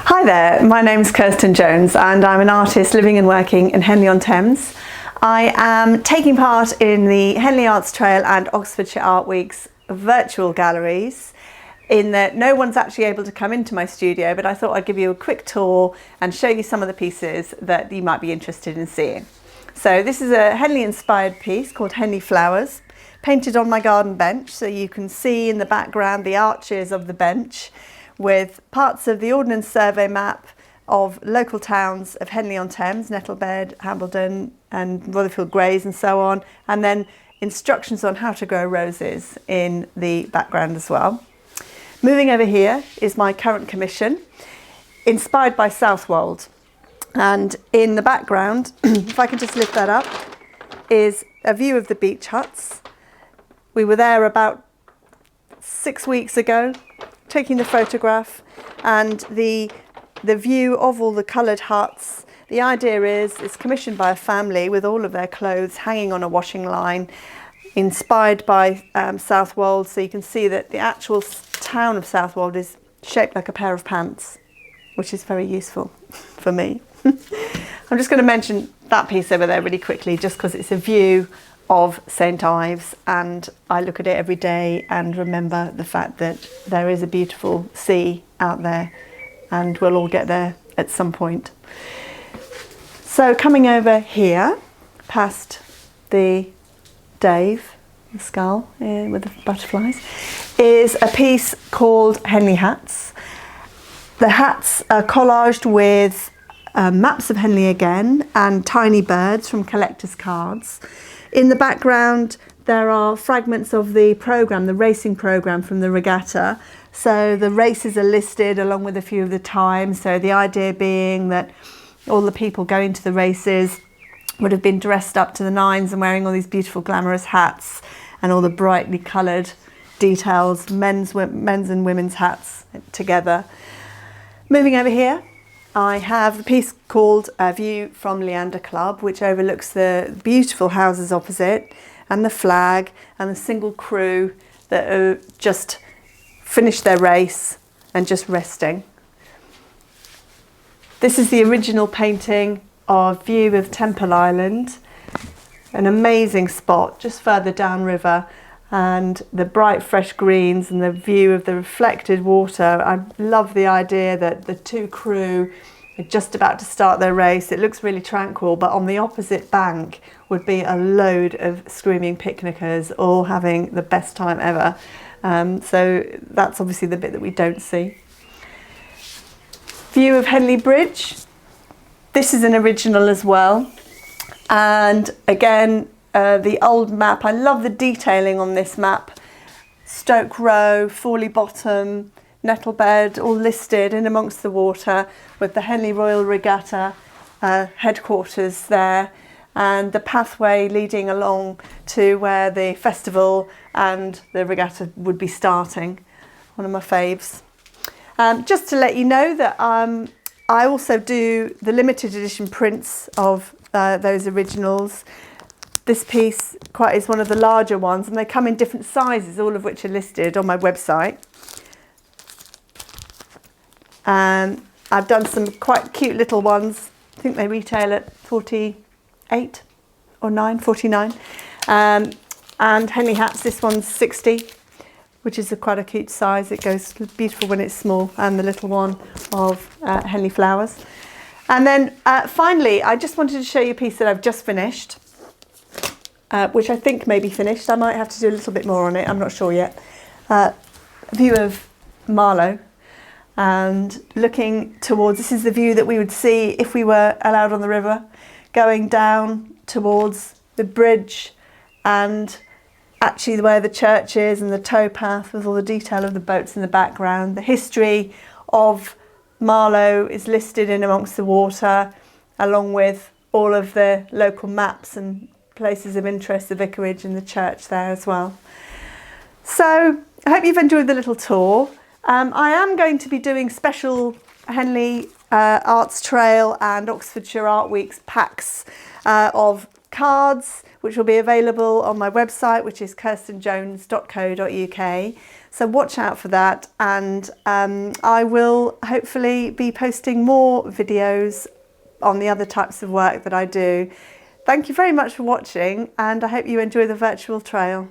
Hi there, my name's Kirsten Jones and I'm an artist living and working in Henley on Thames. I am taking part in the Henley Arts Trail and Oxfordshire Art Week's virtual galleries, in that no one's actually able to come into my studio, but I thought I'd give you a quick tour and show you some of the pieces that you might be interested in seeing. So this is a Henley inspired piece called Henley Flowers, painted on my garden bench, so you can see in the background the arches of the bench with parts of the Ordnance Survey map of local towns of Henley on Thames, Nettlebed, Hambledon and Rotherfield Grays and so on, and then instructions on how to grow roses in the background as well. Moving over here is my current commission, inspired by Southwold, and in the background, if I can just lift that up, is a view of the beach huts. We were there about 6 weeks ago, taking the photograph, and the view of all the coloured huts. The idea is it's commissioned by a family with all of their clothes hanging on a washing line, inspired by Southwold, so you can see that the actual town of Southwold is shaped like a pair of pants, which is very useful for me. I'm just going to mention that piece over there really quickly, just because it's a view of St Ives, and I look at it every day and remember the fact that there is a beautiful sea out there and we'll all get there at some point. So coming over here past the Dave, the skull with the butterflies, is a piece called Henley Hats. The hats are collaged with maps of Henley again and tiny birds from collector's cards. In the background there are fragments of the programme, the racing programme from the regatta. So the races are listed along with a few of the times. So the idea being that all the people going to the races would have been dressed up to the nines and wearing all these beautiful glamorous hats and all the brightly coloured details, men's and women's hats together. Moving over here, I have a piece called A View from Leander Club, which overlooks the beautiful houses opposite and the flag and the single crew that are just finished their race and just resting. This is the original painting of View of Temple Island, an amazing spot just further downriver, and the bright fresh greens and the view of the reflected water. I love the idea that the two crew are just about to start their race. It looks really tranquil, but on the opposite bank would be a load of screaming picnickers all having the best time ever. So that's obviously the bit that we don't see. View of Henley Bridge. This is an original as well. And again, the old map, I love the detailing on this map. Stoke Row, Forley Bottom, Nettlebed, all listed in amongst the water, with the Henley Royal Regatta headquarters there, and the pathway leading along to where the festival and the regatta would be starting. One of my faves. Just to let you know that I also do the limited edition prints of those originals. This piece is one of the larger ones, and they come in different sizes, all of which are listed on my website. I've done some quite cute little ones. I think they retail at 48 or 49. And Henley Hats, this one's 60, which is quite a cute size. It goes beautiful when it's small, and the little one of Henley Flowers. And then finally, I just wanted to show you a piece that I've just finished, which I think may be finished. I might have to do a little bit more on it, I'm not sure yet. A view of Marlow, and looking towards, this is the view that we would see if we were allowed on the river, going down towards the bridge and actually where the church is and the towpath with all the detail of the boats in the background. The history of Marlow is listed in amongst the water, along with all of the local maps and places of interest, the vicarage and the church there as well. So I hope you've enjoyed the little tour. I am going to be doing special Henley Arts Trail and Oxfordshire Art Week's packs of cards which will be available on my website, which is kirstenjones.co.uk. So watch out for that, and I will hopefully be posting more videos on the other types of work that I do. Thank you very much for watching, and I hope you enjoy the virtual trail.